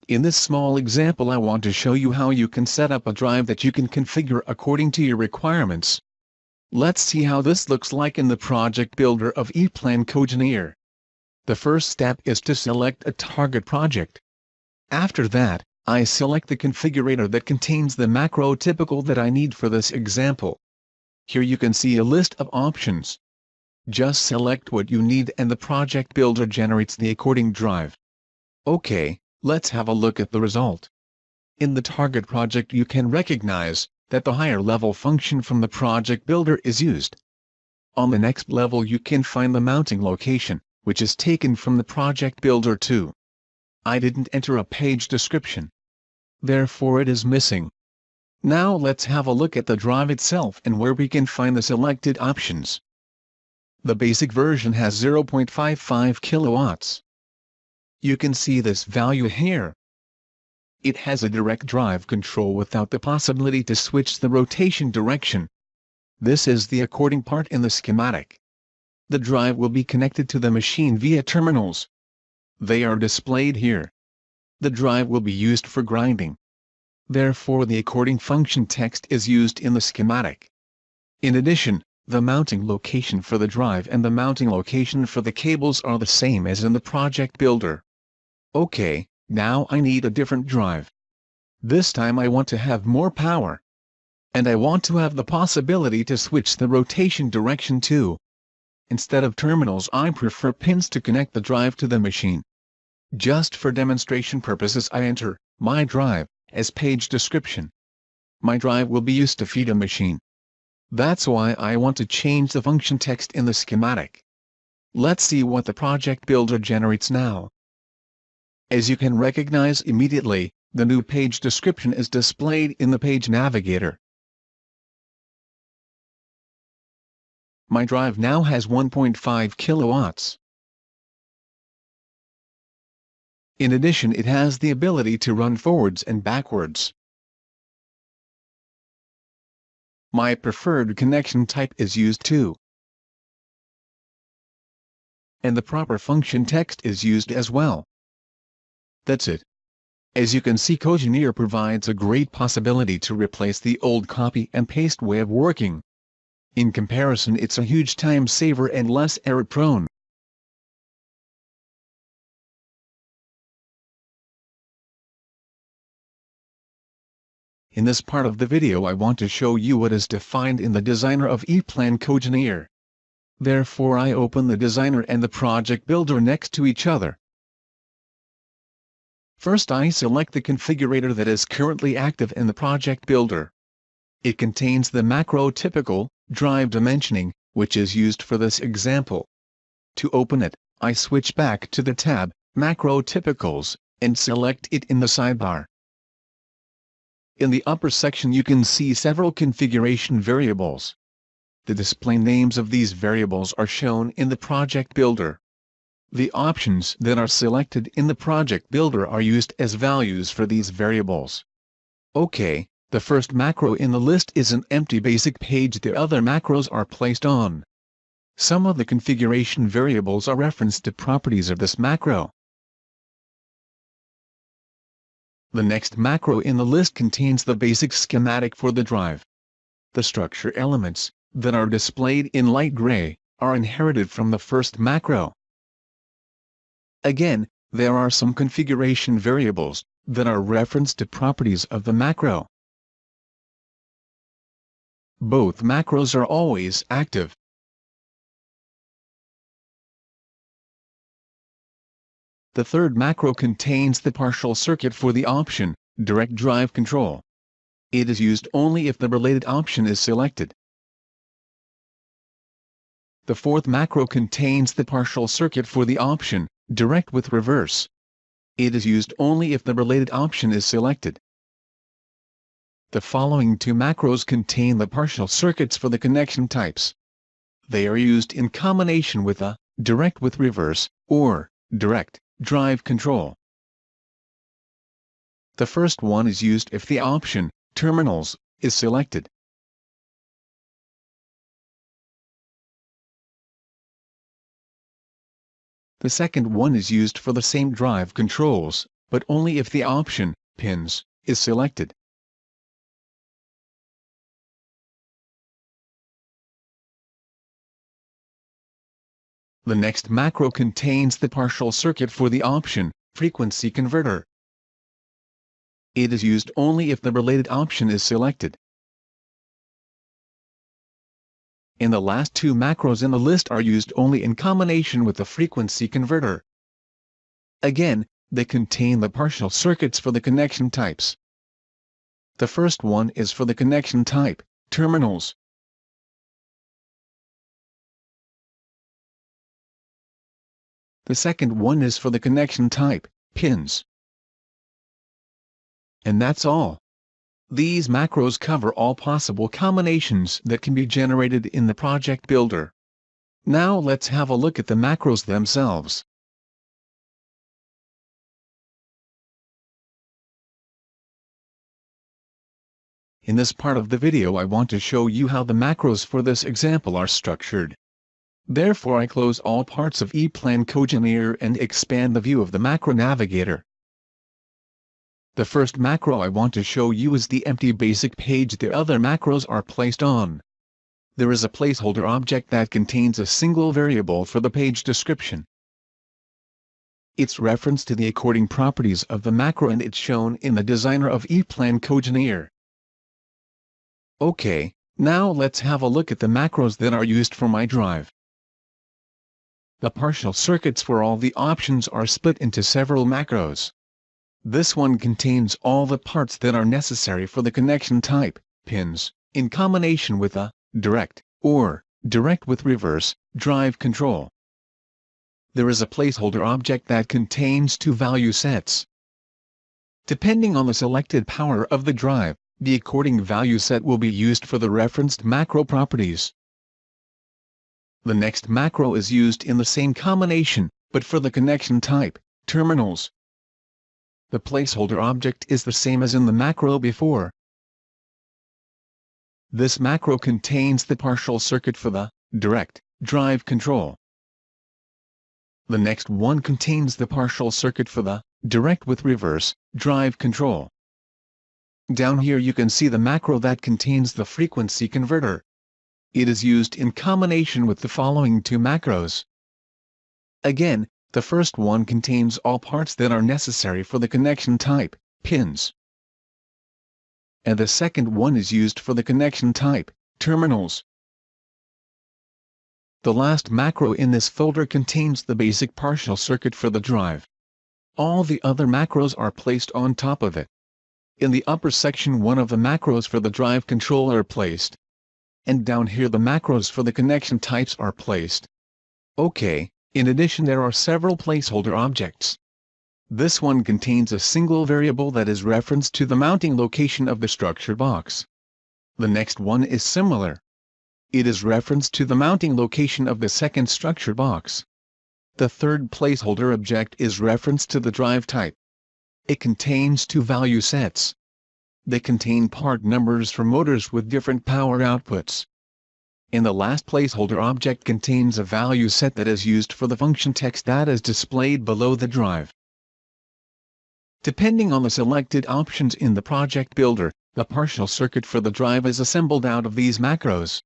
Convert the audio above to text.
In this small example I want to show you how you can set up a drive that you can configure according to your requirements. Let's see how this looks like in the project builder of EPLAN Cogineer. The first step is to select a target project. After that, I select the configurator that contains the macro typical that I need for this example. Here you can see a list of options. Just select what you need and the project builder generates the according drive. OK, let's have a look at the result. In the target project you can recognize that the higher level function from the project builder is used. On the next level you can find the mounting location, which is taken from the project builder too. I didn't enter a page description. Therefore it is missing. Now let's have a look at the drive itself and where we can find the selected options. The basic version has 0.55 kilowatts. You can see this value here. It has a direct drive control without the possibility to switch the rotation direction. This is the according part in the schematic. The drive will be connected to the machine via terminals. They are displayed here. The drive will be used for grinding. Therefore the according function text is used in the schematic. In addition, the mounting location for the drive and the mounting location for the cables are the same as in the project builder. OK, now I need a different drive. This time I want to have more power. And I want to have the possibility to switch the rotation direction too. Instead of terminals I prefer pins to connect the drive to the machine. Just for demonstration purposes I enter my drive as page description. My drive will be used to feed a machine. That's why I want to change the function text in the schematic. Let's see what the project builder generates now. As you can recognize immediately, the new page description is displayed in the page navigator. My drive now has 1.5 kilowatts. In addition, it has the ability to run forwards and backwards. My preferred connection type is used too. And the proper function text is used as well. That's it. As you can see, Cogineer provides a great possibility to replace the old copy and paste way of working. In comparison, it's a huge time saver and less error prone. In this part of the video I want to show you what is defined in the designer of EPLAN Cogineer. Therefore I open the designer and the project builder next to each other. First I select the configurator that is currently active in the project builder. It contains the macro typical drive dimensioning, which is used for this example. To open it, I switch back to the tab, Macro Typicals, and select it in the sidebar. In the upper section you can see several configuration variables. The display names of these variables are shown in the project builder. The options that are selected in the project builder are used as values for these variables. OK, the first macro in the list is an empty basic page. The other macros are placed on. Some of the configuration variables are referenced to properties of this macro. The next macro in the list contains the basic schematic for the drive. The structure elements, that are displayed in light gray, are inherited from the first macro. Again, there are some configuration variables, that are referenced to properties of the macro. Both macros are always active. The third macro contains the partial circuit for the option, direct drive control. It is used only if the related option is selected. The fourth macro contains the partial circuit for the option, direct with reverse. It is used only if the related option is selected. The following two macros contain the partial circuits for the connection types. They are used in combination with a direct with reverse, or direct drive control. The first one is used if the option, terminals, is selected. The second one is used for the same drive controls, but only if the option, pins, is selected. The next macro contains the partial circuit for the option, frequency converter. It is used only if the related option is selected. And the last two macros in the list are used only in combination with the frequency converter. Again, they contain the partial circuits for the connection types. The first one is for the connection type, terminals. The second one is for the connection type, pins. And that's all. These macros cover all possible combinations that can be generated in the project builder. Now let's have a look at the macros themselves. In this part of the video I want to show you how the macros for this example are structured. Therefore I close all parts of EPLAN Cogineer and expand the view of the macro navigator. The first macro I want to show you is the empty basic page the other macros are placed on. There is a placeholder object that contains a single variable for the page description. It's referenced to the according properties of the macro and it's shown in the designer of EPLAN Cogineer. Okay, now let's have a look at the macros that are used for my drive. The partial circuits for all the options are split into several macros. This one contains all the parts that are necessary for the connection type, pins, in combination with a direct or direct with reverse drive control. There is a placeholder object that contains two value sets. Depending on the selected power of the drive, the according value set will be used for the referenced macro properties. The next macro is used in the same combination, but for the connection type, terminals. The placeholder object is the same as in the macro before. This macro contains the partial circuit for the direct drive control. The next one contains the partial circuit for the direct with reverse drive control. Down here you can see the macro that contains the frequency converter. It is used in combination with the following two macros. Again, the first one contains all parts that are necessary for the connection type, pins. And the second one is used for the connection type, terminals. The last macro in this folder contains the basic partial circuit for the drive. All the other macros are placed on top of it. In the upper section one of the macros for the drive control are placed. And down here the macros for the connection types are placed. Okay. In addition there are several placeholder objects. This one contains a single variable that is referenced to the mounting location of the structure box. The next one is similar. It is referenced to the mounting location of the second structure box. The third placeholder object is referenced to the drive type. It contains two value sets. They contain part numbers for motors with different power outputs. And the last placeholder object contains a value set that is used for the function text that is displayed below the drive. Depending on the selected options in the project builder, the partial circuit for the drive is assembled out of these macros.